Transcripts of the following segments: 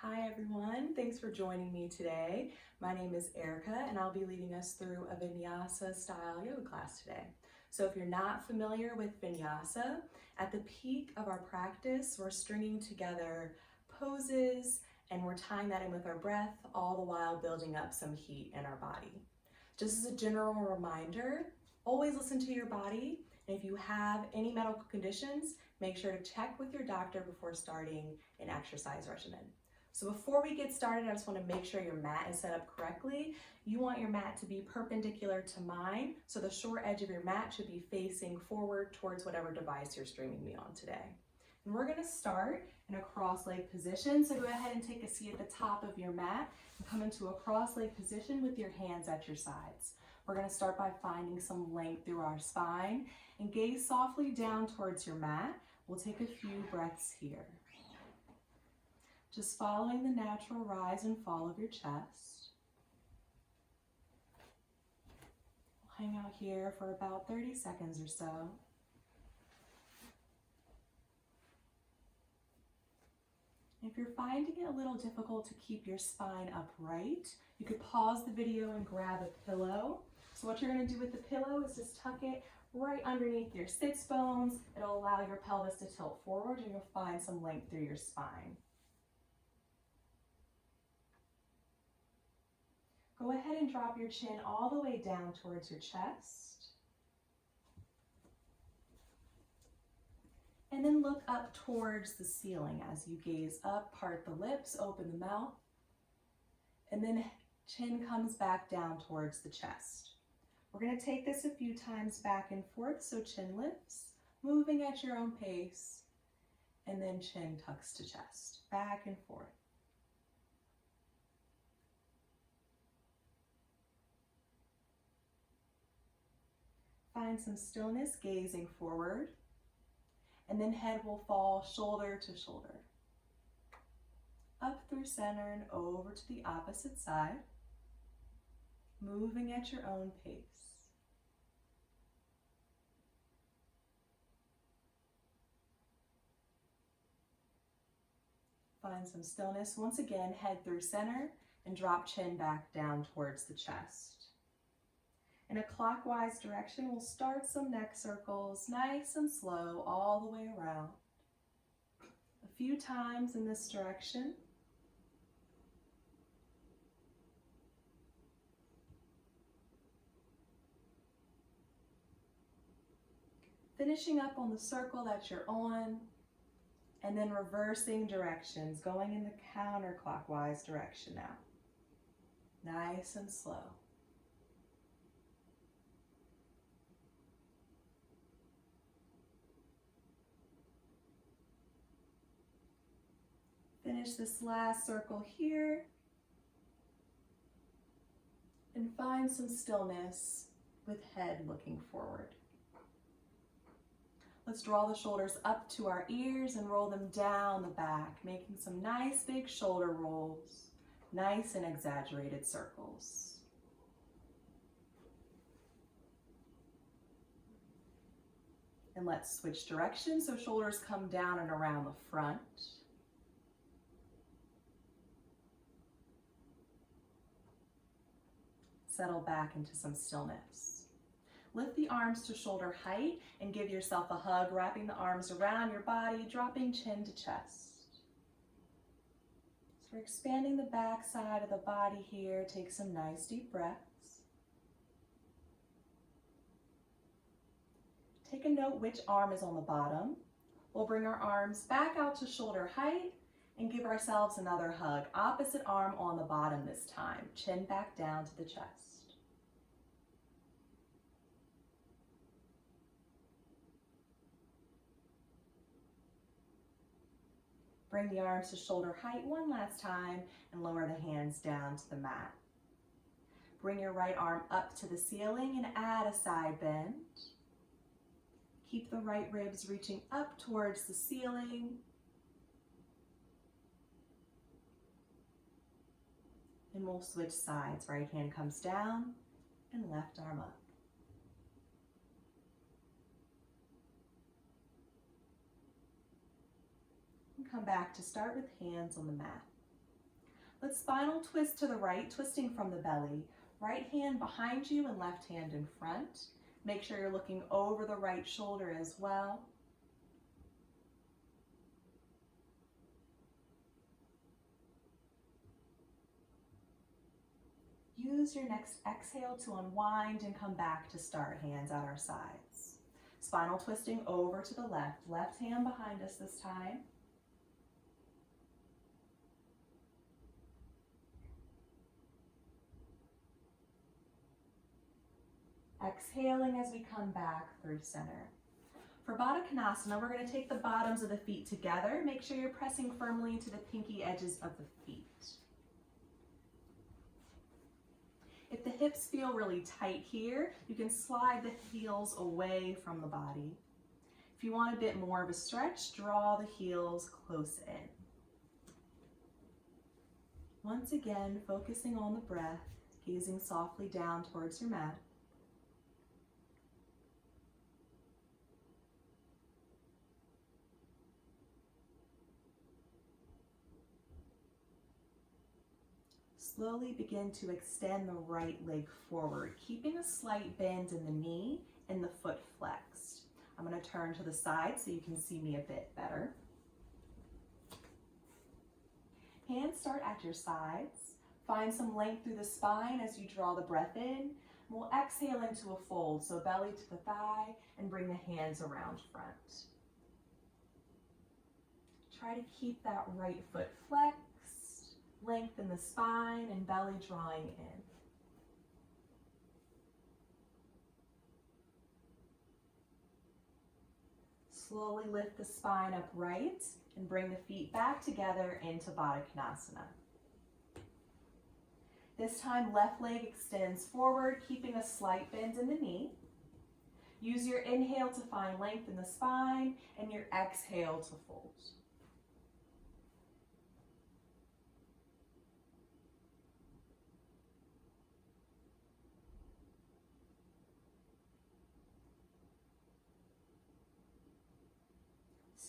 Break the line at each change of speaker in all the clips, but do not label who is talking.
Hi everyone, thanks for joining me today. My name is Erica and I'll be leading us through a vinyasa style yoga class today. So if you're not familiar with vinyasa, at the peak of our practice, we're stringing together poses and we're tying that in with our breath, all the while building up some heat in our body. Just as a general reminder, always listen to your body. And if you have any medical conditions, make sure to check with your doctor before starting an exercise regimen. So before we get started, I just want to make sure your mat is set up correctly. You want your mat to be perpendicular to mine, so the short edge of your mat should be facing forward towards whatever device you're streaming me on today. And we're going to start in a cross-leg position, so go ahead and take a seat at the top of your mat and come into a cross-leg position with your hands at your sides. We're going to start by finding some length through our spine and gaze softly down towards your mat. We'll take a few breaths here. Just following the natural rise and fall of your chest. We'll hang out here for about 30 seconds or so. If you're finding it a little difficult to keep your spine upright, you could pause the video and grab a pillow. So what you're going to do with the pillow is just tuck it right underneath your sits bones. It'll allow your pelvis to tilt forward and you'll find some length through your spine. Go ahead and drop your chin all the way down towards your chest. And then look up towards the ceiling as you gaze up, part the lips, open the mouth. And then chin comes back down towards the chest. We're going to take this a few times back and forth, so chin lifts, moving at your own pace, and then chin tucks to chest, back and forth. Find some stillness, gazing forward, and then head will fall shoulder to shoulder. Up through center and over to the opposite side, moving at your own pace. Find some stillness. Once again, head through center and drop chin back down towards the chest. In a clockwise direction, we'll start some neck circles, nice and slow, all the way around. A few times in this direction. Finishing up on the circle that you're on, and then reversing directions, going in the counterclockwise direction now. Nice and slow. Finish this last circle here and find some stillness with head looking forward. Let's draw the shoulders up to our ears and roll them down the back, making some nice big shoulder rolls, nice and exaggerated circles. And let's switch directions so shoulders come down and around the front. Settle back into some stillness. Lift the arms to shoulder height and give yourself a hug, wrapping the arms around your body, dropping chin to chest. So we're expanding the back side of the body here. Take some nice deep breaths. Take a note which arm is on the bottom. We'll bring our arms back out to shoulder height and give ourselves another hug. Opposite arm on the bottom this time. Chin back down to the chest. Bring the arms to shoulder height one last time and lower the hands down to the mat. Bring your right arm up to the ceiling and add a side bend. Keep the right ribs reaching up towards the ceiling. And we'll switch sides. Right hand comes down and left arm up. And come back to start with hands on the mat. Let's spinal twist to the right, twisting from the belly. Right hand behind you and left hand in front. Make sure you're looking over the right shoulder as well. Use your next exhale to unwind and come back to start, hands at our sides. Spinal twisting over to the left. Left hand behind us this time. Exhaling as we come back through center. For Baddha Konasana, we're going to take the bottoms of the feet together. Make sure you're pressing firmly into the pinky edges of the feet. If the hips feel really tight here, you can slide the heels away from the body. If you want a bit more of a stretch, draw the heels close in. Once again, focusing on the breath, gazing softly down towards your mat. Slowly begin to extend the right leg forward, keeping a slight bend in the knee and the foot flexed. I'm going to turn to the side so you can see me a bit better. Hands start at your sides. Find some length through the spine as you draw the breath in. We'll exhale into a fold, so belly to the thigh, and bring the hands around front. Try to keep that right foot flexed. Lengthen the spine and belly drawing in. Slowly lift the spine upright and bring the feet back together into Baddha Konasana. This time, left leg extends forward, keeping a slight bend in the knee. Use your inhale to find length in the spine and your exhale to fold.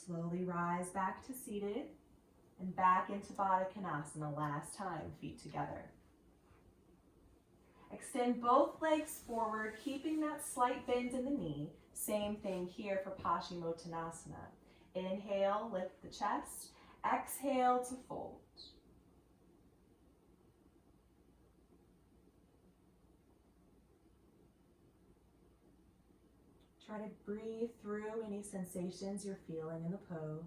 Slowly rise back to seated and back into Baddha Konasana. Last time, feet together. Extend both legs forward, keeping that slight bend in the knee. Same thing here for Paschimottanasana. Inhale, lift the chest. Exhale to fold. Try to breathe through any sensations you're feeling in the pose.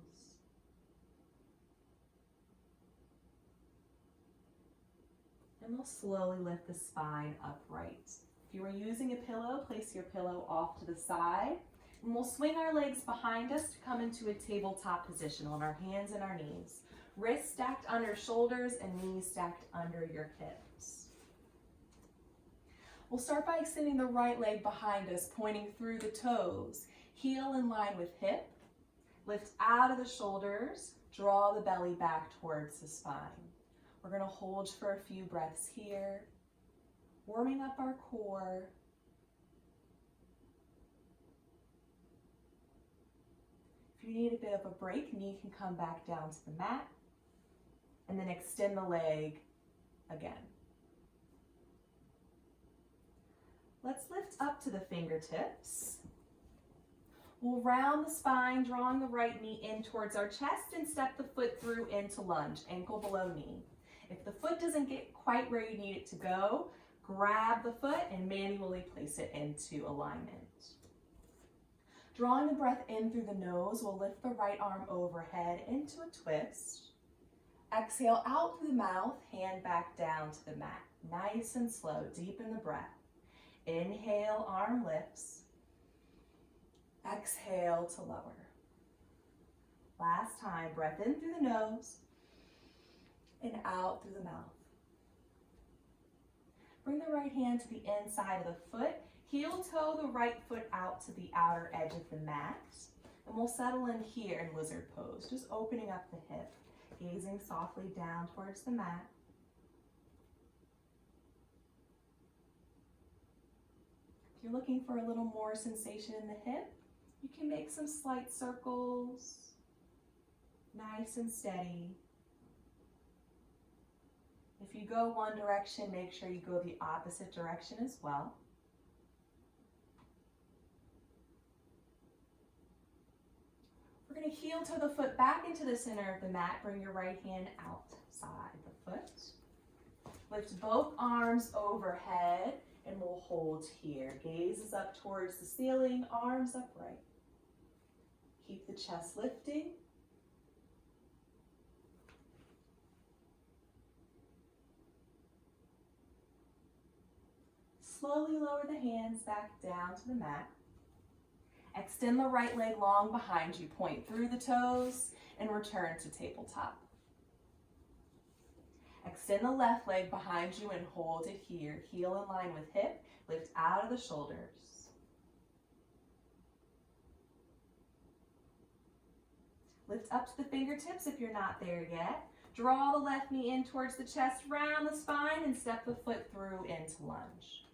And we'll slowly lift the spine upright. If you are using a pillow, place your pillow off to the side. And we'll swing our legs behind us to come into a tabletop position on our hands and our knees. Wrists stacked under shoulders and knees stacked under your hips. We'll start by extending the right leg behind us, pointing through the toes. Heel in line with hip. Lift out of the shoulders. Draw the belly back towards the spine. We're going to hold for a few breaths here, warming up our core. If you need a bit of a break, knee can come back down to the mat, and then extend the leg again. Let's lift up to the fingertips. We'll round the spine, drawing the right knee in towards our chest, and step the foot through into lunge, ankle below knee. If the foot doesn't get quite where you need it to go, grab the foot and manually place it into alignment. Drawing the breath in through the nose, we'll lift the right arm overhead into a twist. Exhale out through the mouth, hand back down to the mat. Nice and slow, deepen the breath. Inhale, arm lifts. Exhale to lower. Last time, breath in through the nose and out through the mouth. Bring the right hand to the inside of the foot. Heel toe the right foot out to the outer edge of the mat. And we'll settle in here in lizard pose, just opening up the hip, gazing softly down towards the mat. If you're looking for a little more sensation in the hip, you can make some slight circles, nice and steady. If you go one direction, make sure you go the opposite direction as well. We're going to heel toe the foot back into the center of the mat. Bring your right hand outside the foot. Lift both arms overhead and we'll hold here. Gaze is up towards the ceiling, arms upright. Keep the chest lifting. Slowly lower the hands back down to the mat. Extend the right leg long behind you. Point through the toes and return to tabletop. Extend the left leg behind you and hold it here. Heel in line with hip. Lift out of the shoulders. Lift up to the fingertips if you're not there yet. Draw the left knee in towards the chest, round the spine, and step the foot through into lunge.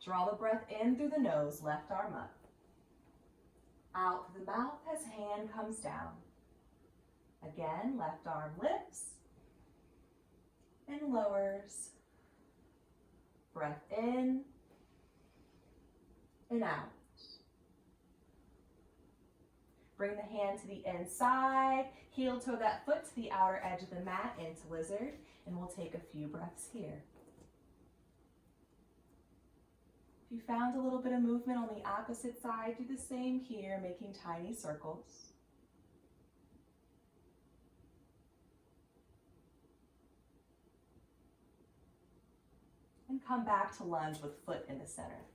Draw the breath in through the nose, left arm up. Out through the mouth as hand comes down. Again, left arm lifts and lowers. Breath in and out. Bring the hand to the inside, heel toe that foot to the outer edge of the mat into lizard, and we'll take a few breaths here. If you found a little bit of movement on the opposite side, do the same here, making tiny circles. And come back to lunge with foot in the center.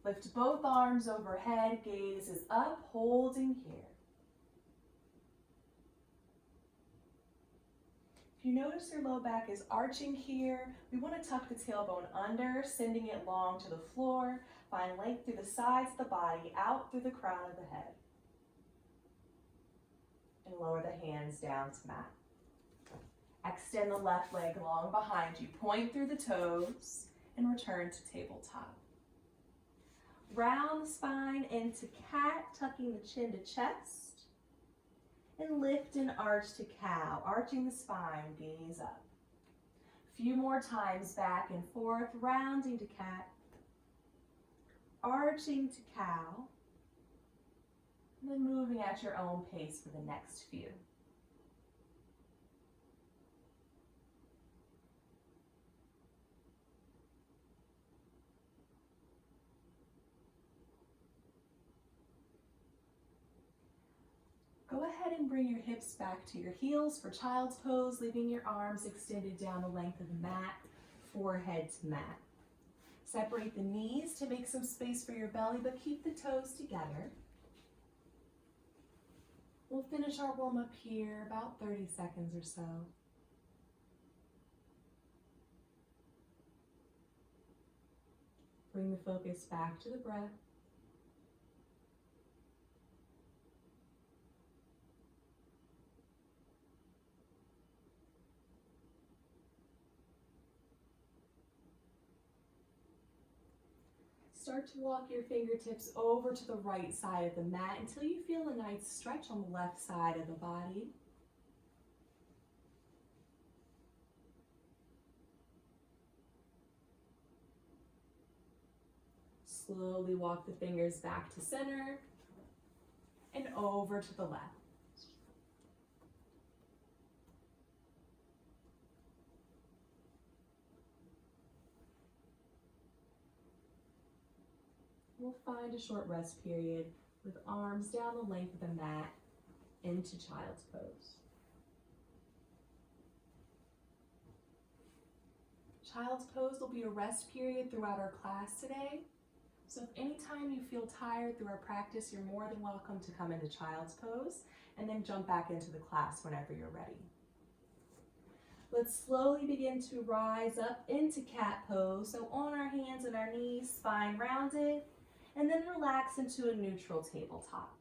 Lift both arms overhead, gaze is up, holding here. If you notice your low back is arching here, we want to tuck the tailbone under, sending it long to the floor. Find length through the sides of the body, out through the crown of the head. And lower the hands down to mat. Extend the left leg long behind you. Point through the toes and return to tabletop. Round the spine into cat, tucking the chin to chest. And lift and arch to cow, arching the spine, gaze up. A few more times back and forth, rounding to cat, arching to cow, and then moving at your own pace for the next few. Go ahead and bring your hips back to your heels for child's pose, leaving your arms extended down the length of the mat, forehead to mat. Separate the knees to make some space for your belly, but keep the toes together. We'll finish our warm-up here, about 30 seconds or so. Bring the focus back to the breath. Start to walk your fingertips over to the right side of the mat until you feel a nice stretch on the left side of the body. Slowly walk the fingers back to center and over to the left. We'll find a short rest period with arms down the length of the mat into child's pose. Child's pose will be a rest period throughout our class today. So if anytime you feel tired through our practice, you're more than welcome to come into child's pose and then jump back into the class whenever you're ready. Let's slowly begin to rise up into cat pose. So on our hands and our knees, spine rounded, and then relax into a neutral tabletop.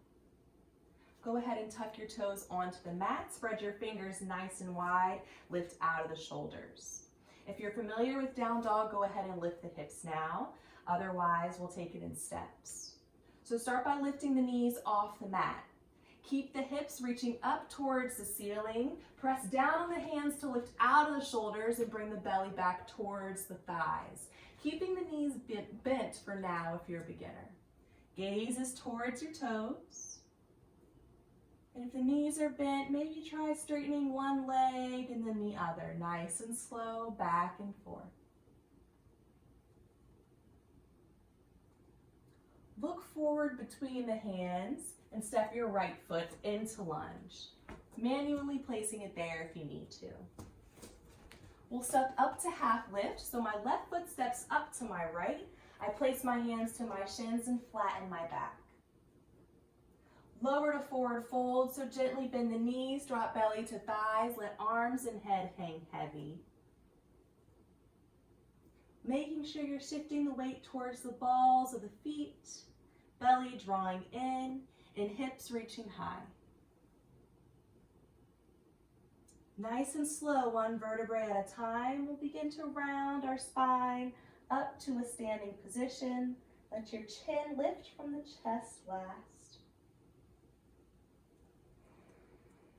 Go ahead and tuck your toes onto the mat. Spread your fingers nice and wide. Lift out of the shoulders. If you're familiar with down dog, go ahead and lift the hips now. Otherwise, we'll take it in steps. So start by lifting the knees off the mat. Keep the hips reaching up towards the ceiling. Press down on the hands to lift out of the shoulders and bring the belly back towards the thighs. Keeping the knees bent for now if you're a beginner. Gaze is towards your toes. And if the knees are bent, maybe try straightening one leg and then the other. Nice and slow, back and forth. Look forward between the hands and step your right foot into lunge, manually placing it there if you need to. We'll step up to half lift, so my left foot steps up to my right. I place my hands to my shins and flatten my back. Lower to forward fold, so gently bend the knees, drop belly to thighs, let arms and head hang heavy. Making sure you're shifting the weight towards the balls of the feet, belly drawing in, and hips reaching high. Nice and slow, one vertebrae at a time. We'll begin to round our spine up to a standing position. Let your chin lift from the chest last.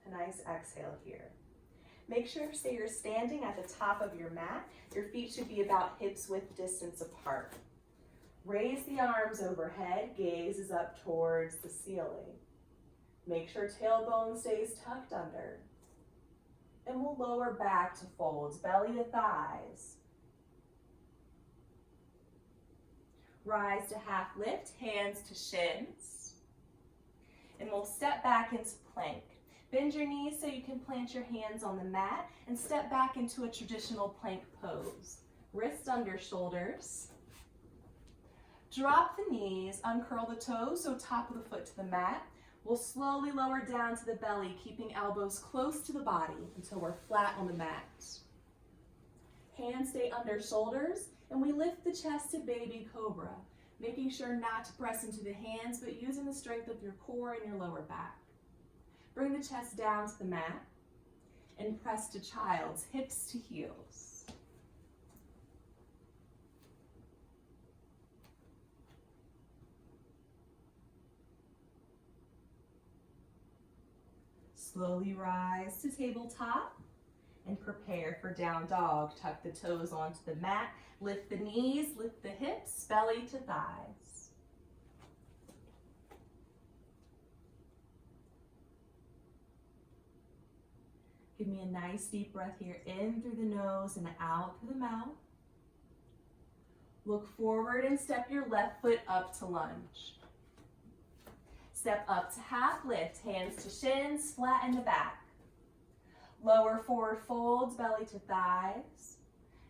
A nice exhale here. Make sure you're standing at the top of your mat. Your feet should be about hips width distance apart. Raise the arms overhead, gaze is up towards the ceiling. Make sure tailbone stays tucked under. And we'll lower back to folds, belly to thighs. Rise to half lift, hands to shins. And we'll step back into plank. Bend your knees so you can plant your hands on the mat and step back into a traditional plank pose. Wrist under shoulders. Drop the knees, uncurl the toes, so top of the foot to the mat. We'll slowly lower down to the belly, keeping elbows close to the body until we're flat on the mat. Hands stay under shoulders, and we lift the chest to baby cobra, making sure not to press into the hands, but using the strength of your core and your lower back. Bring the chest down to the mat and press to child's, hips to heels. Slowly rise to tabletop and prepare for down dog. Tuck the toes onto the mat, lift the knees, lift the hips, belly to thighs. Give me a nice deep breath here, in through the nose and out through the mouth. Look forward and step your left foot up to lunge. Step up to half lift, hands to shins, flatten the back. Lower forward folds, belly to thighs,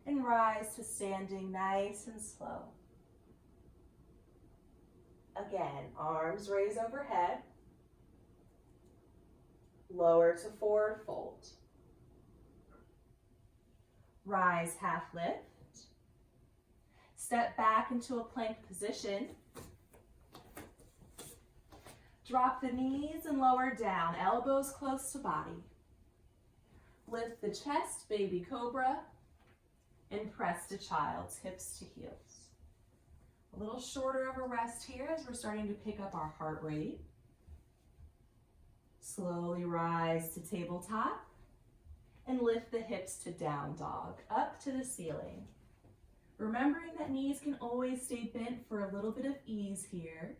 and rise to standing nice and slow. Again, arms raise overhead. Lower to forward fold. Rise half lift. Step back into a plank position. Drop the knees and lower down, elbows close to body. Lift the chest, baby cobra, and press to child's, hips to heels. A little shorter of a rest here as we're starting to pick up our heart rate. Slowly rise to tabletop and lift the hips to down dog, up to the ceiling. Remembering that knees can always stay bent for a little bit of ease here.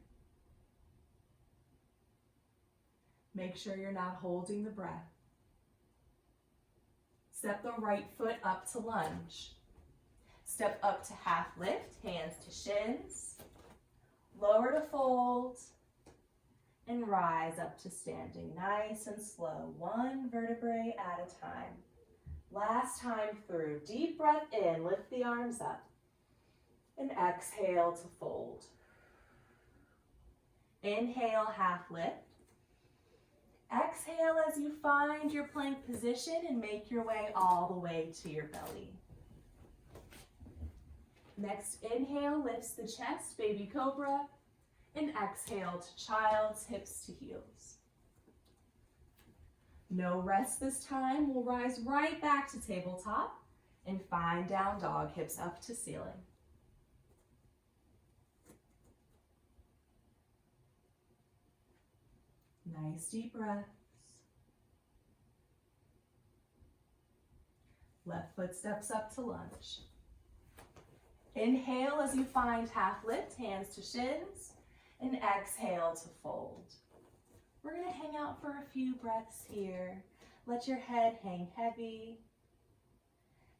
Make sure you're not holding the breath. Step the right foot up to lunge. Step up to half lift, hands to shins. Lower to fold. And rise up to standing, nice and slow, one vertebrae at a time. Last time through, deep breath in, lift the arms up. And exhale to fold. Inhale, half lift. Exhale as you find your plank position and make your way all the way to your belly. Next inhale lifts the chest, baby cobra, and exhale to child's, hips to heels. No rest this time. We'll rise right back to tabletop and find down dog, hips up to ceiling. Nice deep breaths. Left foot steps up to lunge. Inhale as you find half lift, hands to shins, and exhale to fold. We're going to hang out for a few breaths here. Let your head hang heavy.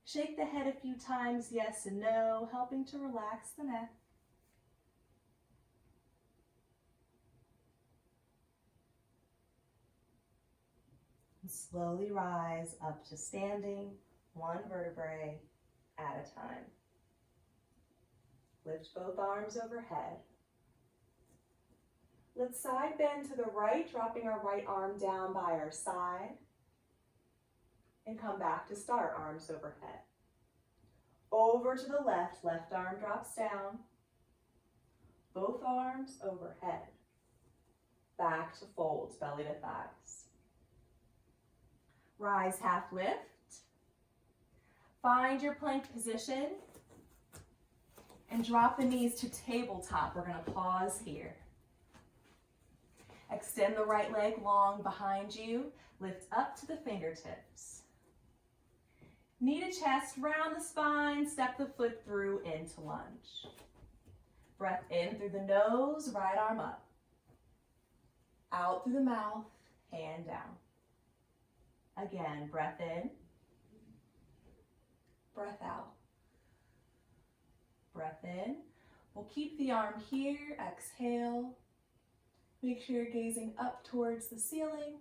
Shake the head a few times, yes and no, helping to relax the neck. And slowly rise up to standing, one vertebrae at a time. Lift both arms overhead. Let's side bend to the right, dropping our right arm down by our side. And come back to start, arms overhead. Over to the left, left arm drops down. Both arms overhead. Back to folds, belly to thighs. Rise, half lift. Find your plank position. And drop the knees to tabletop. We're going to pause here. Extend the right leg long behind you. Lift up to the fingertips. Knee to chest, round the spine, step the foot through into lunge. Breath in through the nose, right arm up. Out through the mouth, hand down. Again, breath in. Breath out. Breath in. We'll keep the arm here, exhale. Make sure you're gazing up towards the ceiling.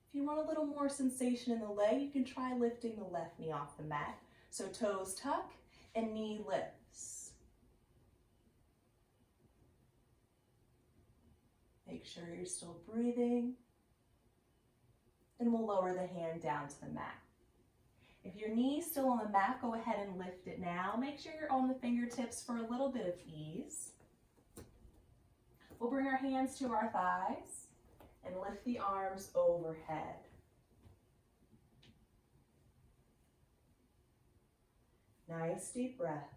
If you want a little more sensation in the leg, you can try lifting the left knee off the mat. So toes tuck and knee lifts. Make sure you're still breathing. And we'll lower the hand down to the mat. If your knee's still on the mat, go ahead and lift it now. Make sure you're on the fingertips for a little bit of ease. We'll bring our hands to our thighs and lift the arms overhead. Nice deep breaths.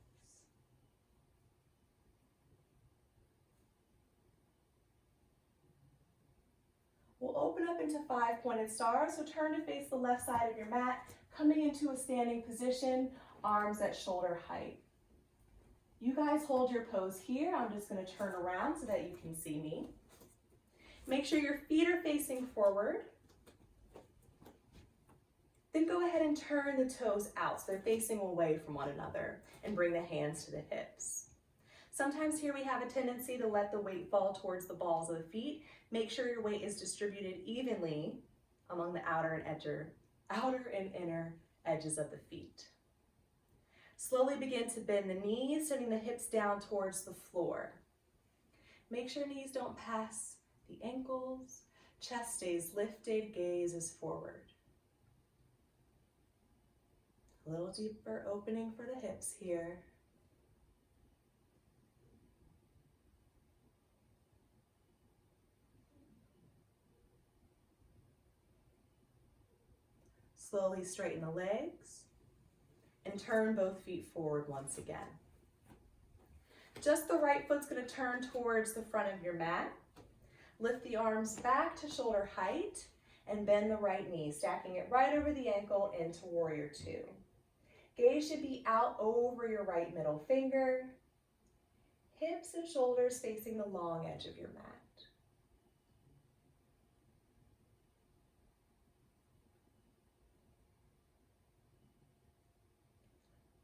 We'll open up into 5 pointed stars, so turn to face the left side of your mat, coming into a standing position, arms at shoulder height. You guys hold your pose here. I'm just going to turn around so that you can see me. Make sure your feet are facing forward. Then go ahead and turn the toes out so they're facing away from one another and bring the hands to the hips. Sometimes here we have a tendency to let the weight fall towards the balls of the feet. Make sure your weight is distributed evenly among the outer and inner edges of the feet. Slowly begin to bend the knees, sending the hips down towards the floor. Make sure knees don't pass the ankles. Chest stays lifted, gaze is forward. A little deeper opening for the hips here. Slowly straighten the legs and turn both feet forward once again. Just the right foot's going to turn towards the front of your mat. Lift the arms back to shoulder height and bend the right knee, stacking it right over the ankle into Warrior Two. Gaze should be out over your right middle finger. Hips and shoulders facing the long edge of your mat.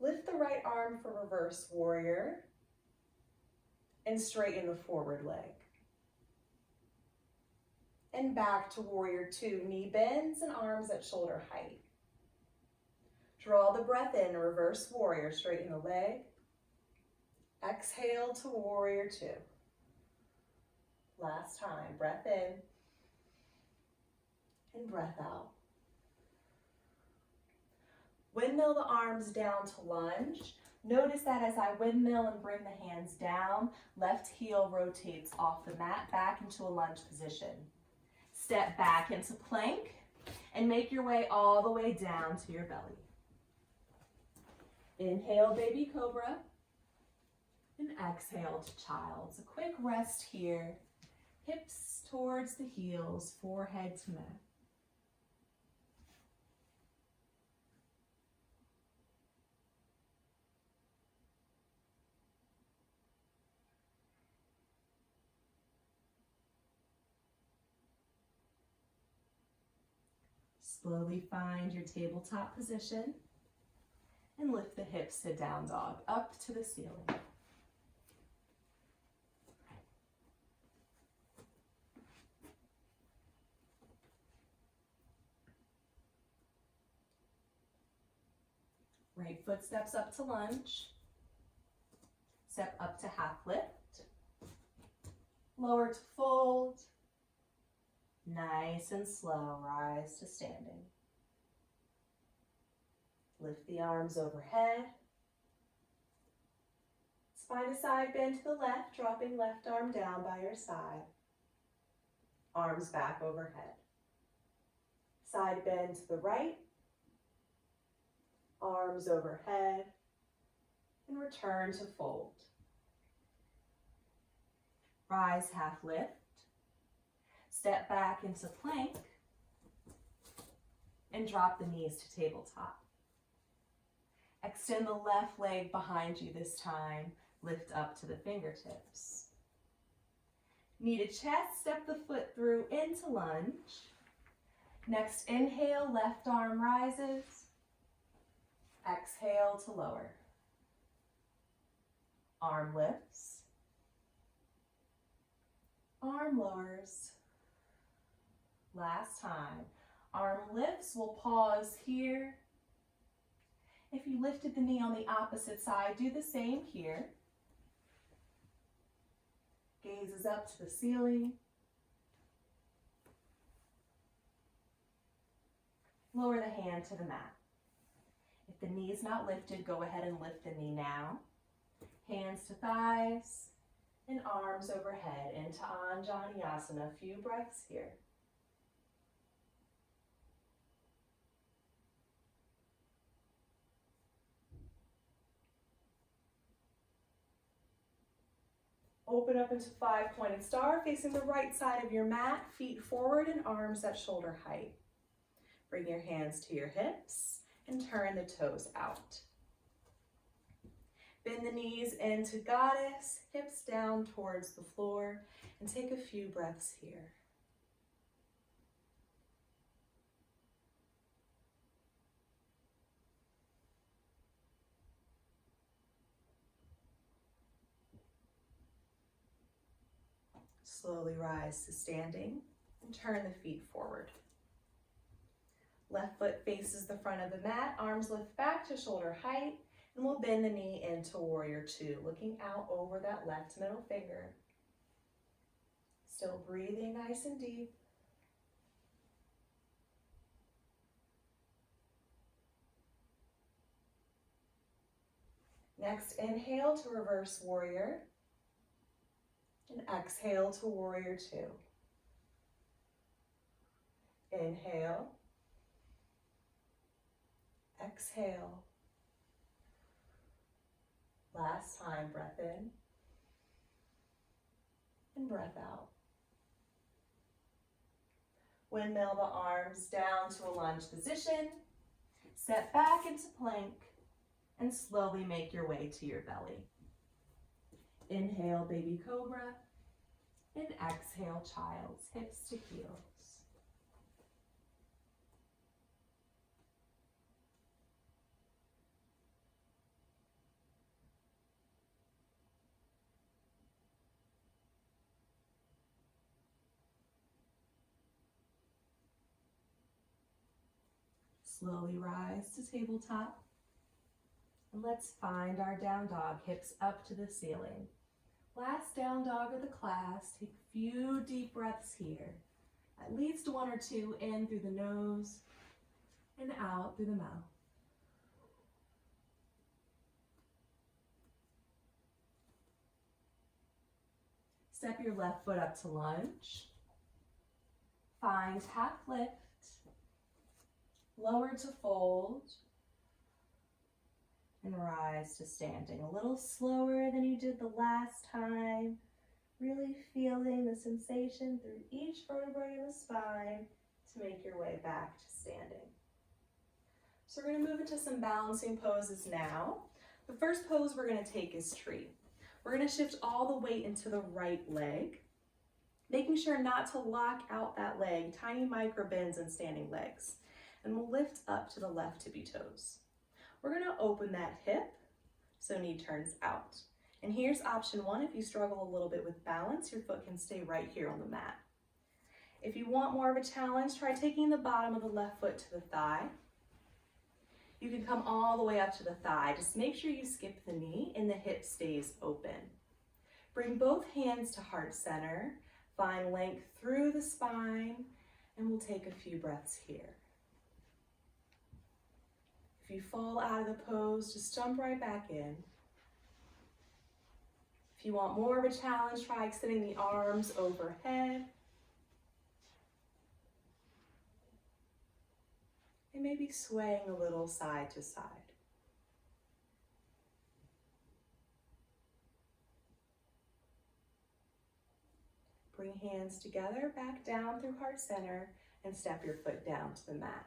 Lift the right arm for reverse warrior and straighten the forward leg. And back to Warrior Two, knee bends and arms at shoulder height. Draw the breath in, reverse warrior, straighten the leg. Exhale to Warrior Two. Last time, breath in and breath out. Windmill the arms down to lunge. Notice that as I windmill and bring the hands down, left heel rotates off the mat back into a lunge position. Step back into plank and make your way all the way down to your belly. Inhale, baby cobra, and exhale to child's. A quick rest here Hips towards the heels, forehead to mat. Slowly find your tabletop position and lift the hips to down dog, up to the ceiling. Right foot steps up to lunge. Step up to half lift. Lower to fold. Nice and slow, rise to standing. Lift the arms overhead. Spine to side bend to the left, dropping left arm down by your side. Arms back overhead. Side bend to the right. Arms overhead. And return to fold. Rise, half lift. Step back into plank. And drop the knees to tabletop. Extend the left leg behind you this time. Lift up to the fingertips. Knee to chest, step the foot through into lunge. Next inhale, left arm rises. Exhale to lower. Arm lifts. Arm lowers. Last time. Arm lifts, we'll pause here. If you lifted the knee on the opposite side, do the same here. Gaze is up to the ceiling. Lower the hand to the mat. If the knee is not lifted, go ahead and lift the knee now. Hands to thighs and arms overhead into Anjaneyasana. A few breaths here. Open up into five-pointed star, facing the right side of your mat, feet forward and arms at shoulder height. Bring your hands to your hips and turn the toes out. Bend the knees into goddess, hips down towards the floor, and take a few breaths here. Slowly rise to standing and turn the feet forward. Left foot faces the front of the mat, arms lift back to shoulder height, and we'll bend the knee into warrior two, looking out over that left middle finger. Still breathing nice and deep. Next, inhale to reverse warrior. And exhale to warrior two. Inhale. Exhale. Last time, breath in and breath out. Windmill the arms down to a lunge position. Step back into plank and slowly make your way to your belly. Inhale, baby cobra, and exhale, child's hips to heels. Slowly rise to tabletop. And let's find our down dog, hips up to the ceiling. Last down dog of the class. Take a few deep breaths here. At least one or two in through the nose and out through the mouth. Step your left foot up to lunge. Find half lift. Lower to fold. And rise to standing. A little slower than you did the last time. Really feeling the sensation through each vertebrae of the spine to make your way back to standing. So we're going to move into some balancing poses now. The first pose we're going to take is tree. We're going to shift all the weight into the right leg, making sure not to lock out that leg, tiny micro bends in standing legs. And we'll lift up to the left tippy toes. We're going to open that hip so knee turns out. And here's option one. If you struggle a little bit with balance, your foot can stay right here on the mat. If you want more of a challenge, try taking the bottom of the left foot to the thigh. You can come all the way up to the thigh. Just make sure you skip the knee and the hip stays open. Bring both hands to heart center. Find length through the spine, and we'll take a few breaths here. If you fall out of the pose, just jump right back in. If you want more of a challenge, try extending the arms overhead. And maybe swaying a little side to side. Bring hands together, back down through heart center, and step your foot down to the mat.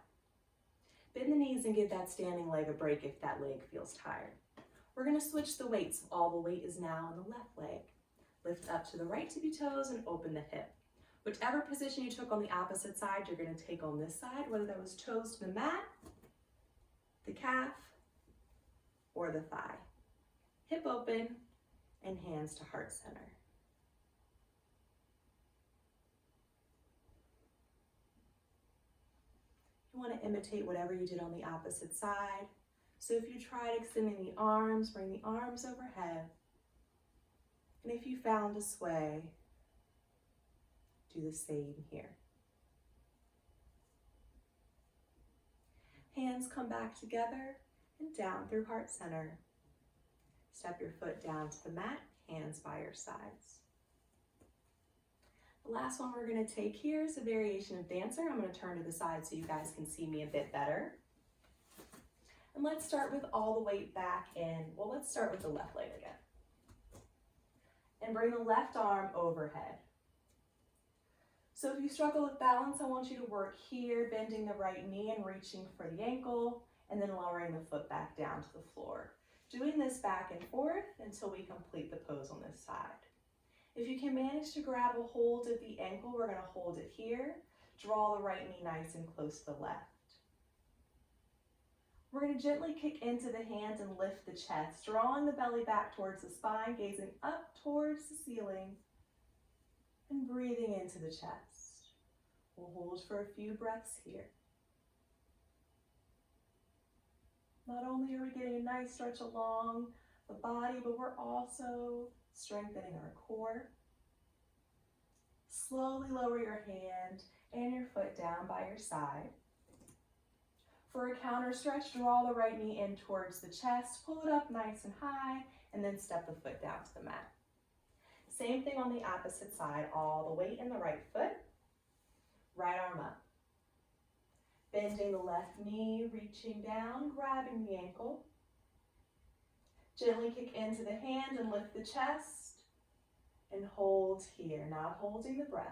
Bend the knees and give that standing leg a break if that leg feels tired. We're going to switch the weights. All the weight is now on the left leg. Lift up to the right tippy toes and open the hip. Whichever position you took on the opposite side, you're going to take on this side, whether that was toes to the mat, the calf, or the thigh. Hip open and hands to heart center. You want to imitate whatever you did on the opposite side. So if you tried extending the arms, bring the arms overhead. And if you found a sway, do the same here. Hands come back together and down through heart center. Step your foot down to the mat, hands by your sides. The last one we're going to take here is a variation of dancer. I'm going to turn to the side so you guys can see me a bit better. And let's start with all the weight back in. Well, let's start with the left leg again. And bring the left arm overhead. So if you struggle with balance, I want you to work here, bending the right knee and reaching for the ankle, and then lowering the foot back down to the floor. Doing this back and forth until we complete the pose on this side. If you can manage to grab a hold of the ankle, we're going to hold it here. Draw the right knee nice and close to the left. We're going to gently kick into the hands and lift the chest, drawing the belly back towards the spine, gazing up towards the ceiling, and breathing into the chest. We'll hold for a few breaths here. Not only are we getting a nice stretch along the body, but we're also strengthening our core. Slowly lower your hand and your foot down by your side. For a counter stretch, draw the right knee in towards the chest, pull it up nice and high, and then step the foot down to the mat. Same thing on the opposite side, all the weight in the right foot, right arm up. Bending the left knee, reaching down, grabbing the ankle. Gently kick into the hand and lift the chest, and hold here, now holding the breath.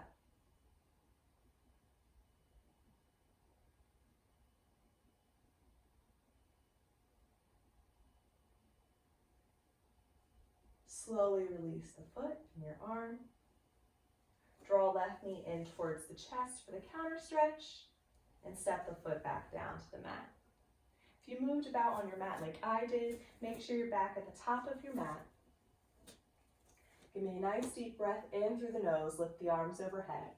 Slowly release the foot and your arm. Draw left knee in towards the chest for the counter stretch and step the foot back down to the mat. If you moved about on your mat like I did, make sure you're back at the top of your mat. Give me a nice deep breath in through the nose, lift the arms overhead,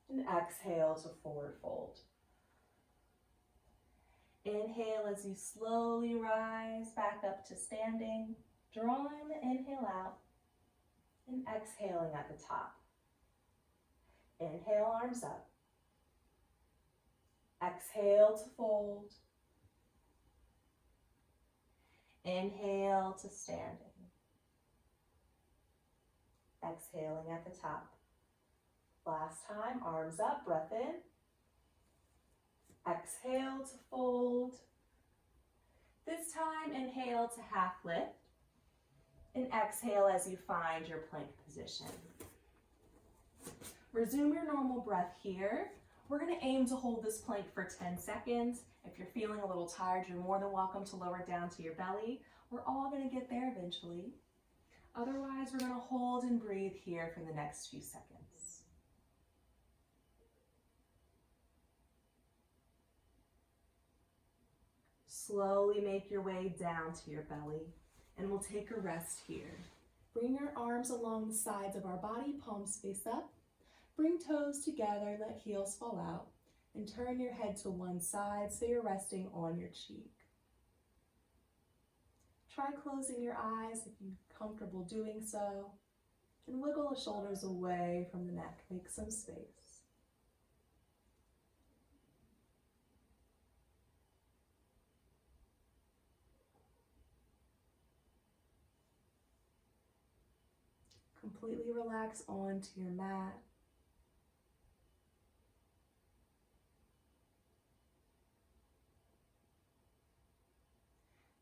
and exhale to forward fold. Inhale as you slowly rise back up to standing. Drawing the inhale out and exhaling at the top. Inhale, arms up. Exhale to fold. Inhale to standing. Exhaling at the top. Last time, arms up, breath in. Exhale to fold. This time, inhale to half lift. And exhale as you find your plank position. Resume your normal breath here. We're going to aim to hold this plank for 10 seconds. If you're feeling a little tired, you're more than welcome to lower it down to your belly. We're all going to get there eventually. Otherwise, we're going to hold and breathe here for the next few seconds. Slowly make your way down to your belly, and we'll take a rest here. Bring your arms along the sides of our body, palms face up. Bring toes together, let heels fall out, and turn your head to one side so you're resting on your cheek. Try closing your eyes if you're comfortable doing so, and wiggle the shoulders away from the neck. Make some space. Completely relax onto your mat.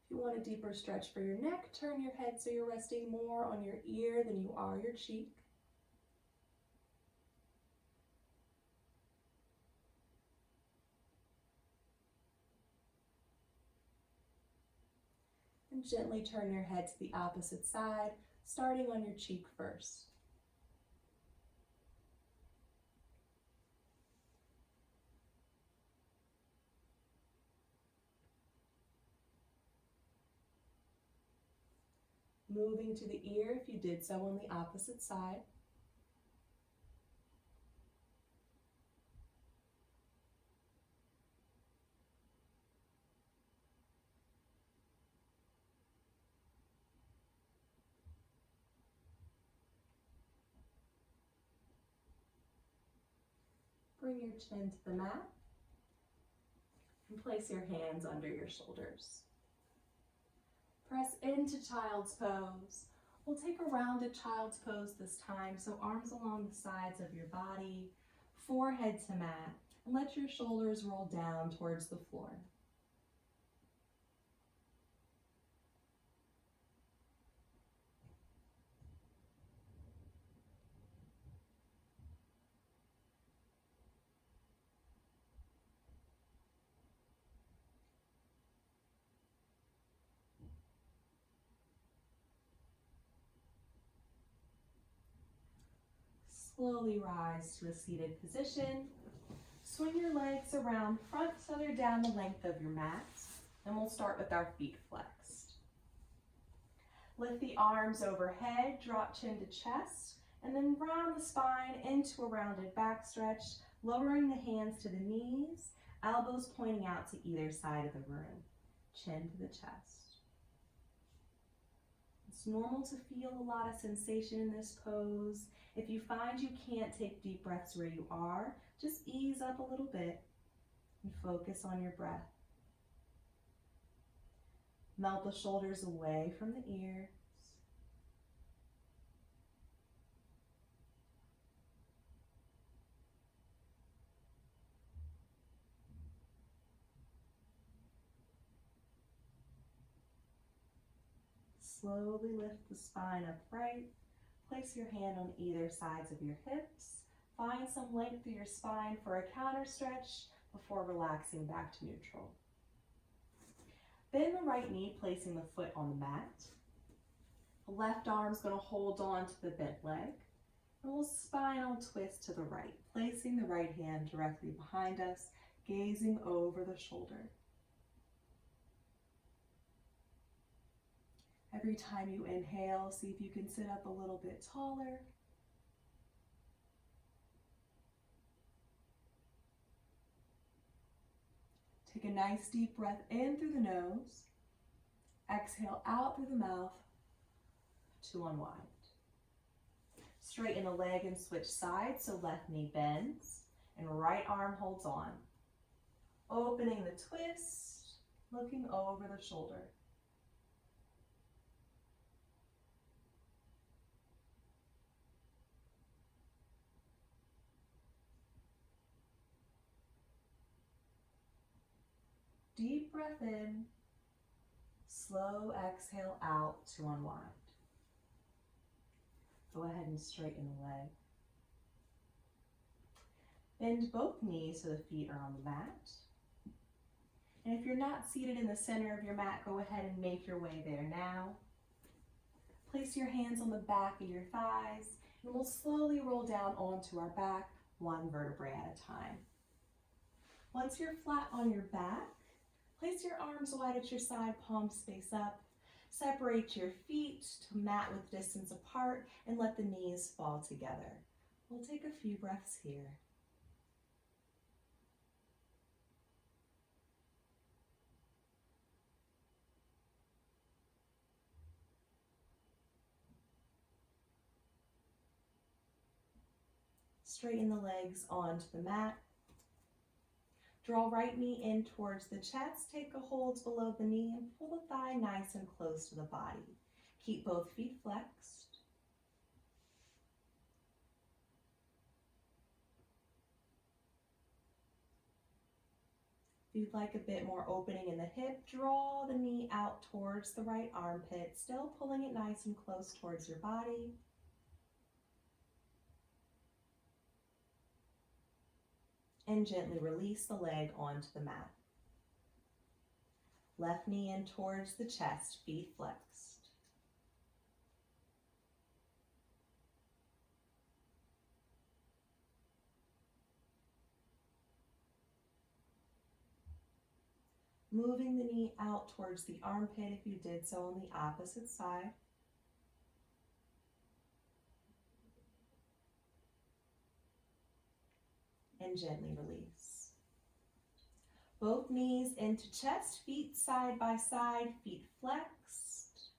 If you want a deeper stretch for your neck, turn your head so you're resting more on your ear than you are your cheek. And gently turn your head to the opposite side, starting on your cheek first. Moving to the ear if you did so on the opposite side. Bring your chin to the mat and place your hands under your shoulders. Press into child's pose. We'll take a rounded child's pose this time, so arms along the sides of your body, forehead to mat, and let your shoulders roll down towards the floor. Slowly rise to a seated position. Swing your legs around front so they're down the length of your mat. And we'll start with our feet flexed. Lift the arms overhead, drop chin to chest, and then round the spine into a rounded back stretch, lowering the hands to the knees, elbows pointing out to either side of the room, chin to the chest. It's normal to feel a lot of sensation in this pose. If you find you can't take deep breaths where you are, just ease up a little bit and focus on your breath. Melt the shoulders away from the ears. Slowly lift the spine upright. Place your hand on either sides of your hips. Find some length through your spine for a counter stretch before relaxing back to neutral. Bend the right knee, placing the foot on the mat. The left arm's going to hold on to the bent leg. And we'll spinal twist to the right, placing the right hand directly behind us, gazing over the shoulder. Every time you inhale, see if you can sit up a little bit taller. Take a nice deep breath in through the nose. Exhale out through the mouth to unwind. Straighten the leg and switch sides, so left knee bends and right arm holds on. Opening the twist, looking over the shoulder. Deep breath in, slow exhale out to unwind. Go ahead and straighten the leg. Bend both knees so the feet are on the mat. And if you're not seated in the center of your mat, go ahead and make your way there now. Place your hands on the back of your thighs, and we'll slowly roll down onto our back, one vertebrae at a time. Once you're flat on your back, place your arms wide at your side, palms space up. Separate your feet to mat with distance apart and let the knees fall together. We'll take a few breaths here. Straighten the legs onto the mat. Draw right knee in towards the chest, take a hold below the knee and pull the thigh nice and close to the body. Keep both feet flexed. If you'd like a bit more opening in the hip, draw the knee out towards the right armpit, still pulling it nice and close towards your body. And gently release the leg onto the mat. Left knee in towards the chest, feet flexed. Moving the knee out towards the armpit if you did so on the opposite side. And gently release. Both knees into chest, feet side by side, feet flexed.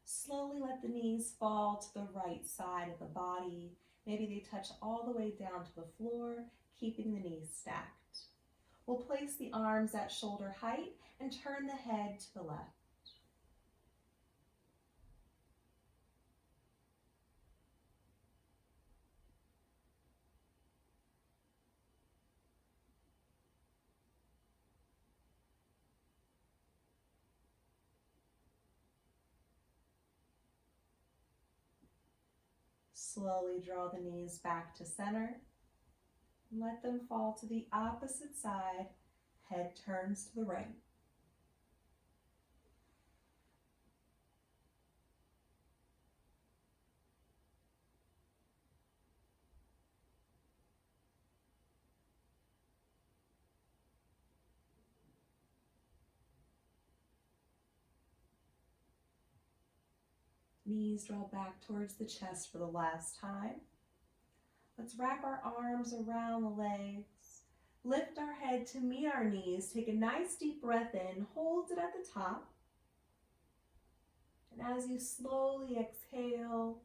Slowly let the knees fall to the right side of the body. Maybe they touch all the way down to the floor, keeping the knees stacked. We'll place the arms at shoulder height and turn the head to the left. Slowly draw the knees back to center. Let them fall to the opposite side. Head turns to the right. Knees draw back towards the chest for the last time. Let's wrap our arms around the legs. Lift our head to meet our knees. Take a nice deep breath in. Hold it at the top. And as you slowly exhale,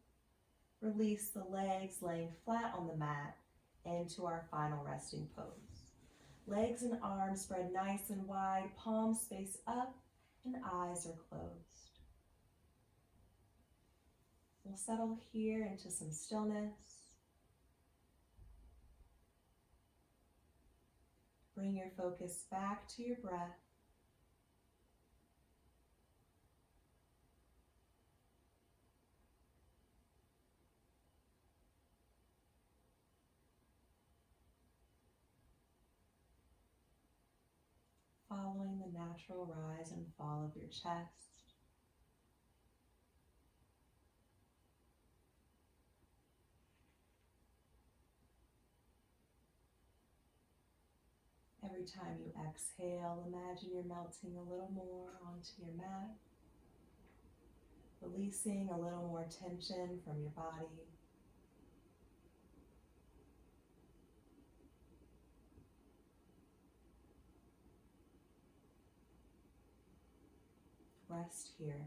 release the legs laying flat on the mat into our final resting pose. Legs and arms spread nice and wide, palms face up, and eyes are closed. We'll settle here into some stillness. Bring your focus back to your breath. Following the natural rise and fall of your chest. Every time you exhale, imagine you're melting a little more onto your mat, releasing a little more tension from your body. Rest here.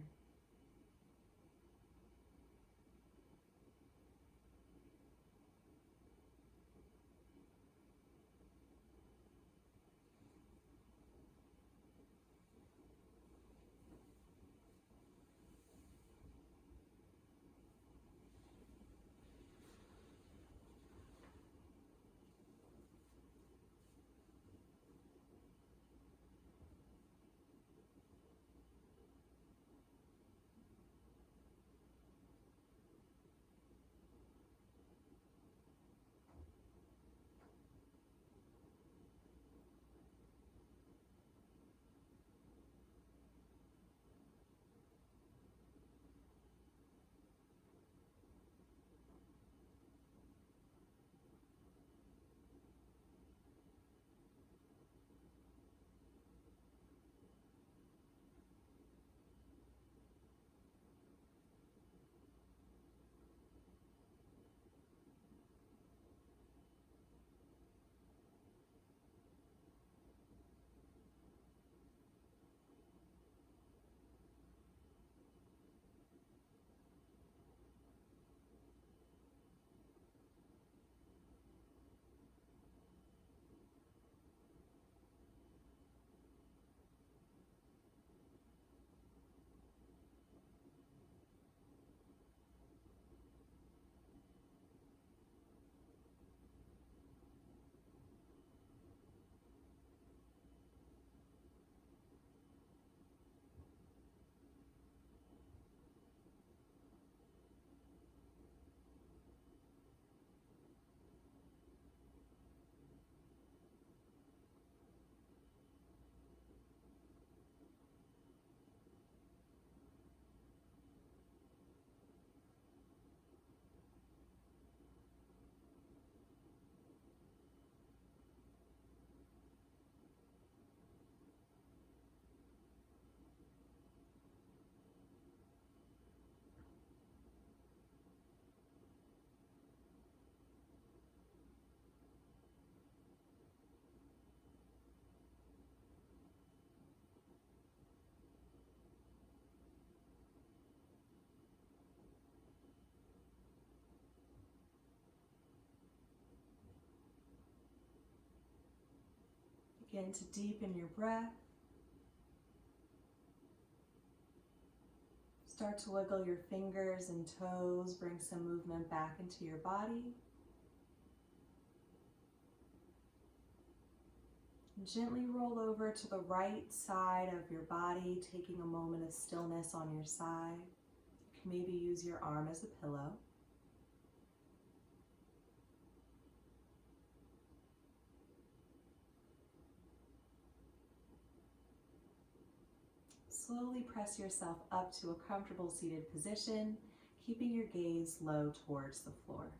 Begin to deepen your breath. Start to wiggle your fingers and toes, bring some movement back into your body. And gently roll over to the right side of your body, taking a moment of stillness on your side. You can maybe use your arm as a pillow. Slowly press yourself up to a comfortable seated position, keeping your gaze low towards the floor.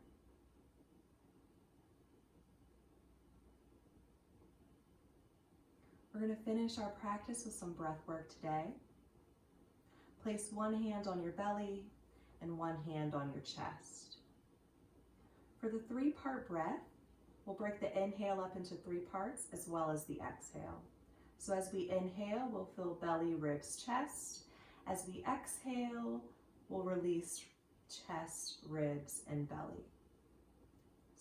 We're going to finish our practice with some breath work today. Place one hand on your belly and one hand on your chest. For the 3-part breath, we'll break the inhale up into 3 parts as well as the exhale. So as we inhale, we'll fill belly, ribs, chest. As we exhale, we'll release chest, ribs, and belly.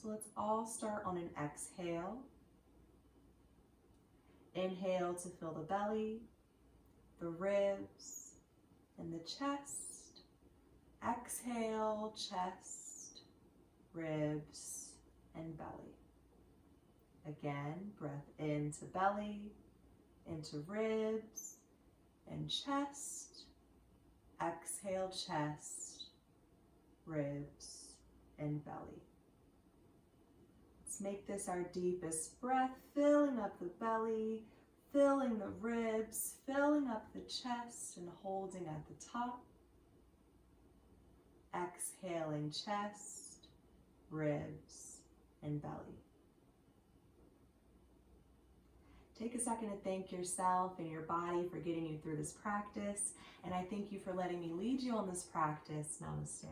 So let's all start on an exhale. Inhale to fill the belly, the ribs, and the chest. Exhale, chest, ribs, and belly. Again, breath into belly, into ribs and chest. Exhale, chest, ribs, and belly. Let's make this our deepest breath, filling up the belly, filling the ribs, filling up the chest, and holding at the top. Exhaling, chest, ribs, and belly. Take a second to thank yourself and your body for getting you through this practice, and I thank you for letting me lead you on this practice. Namaste.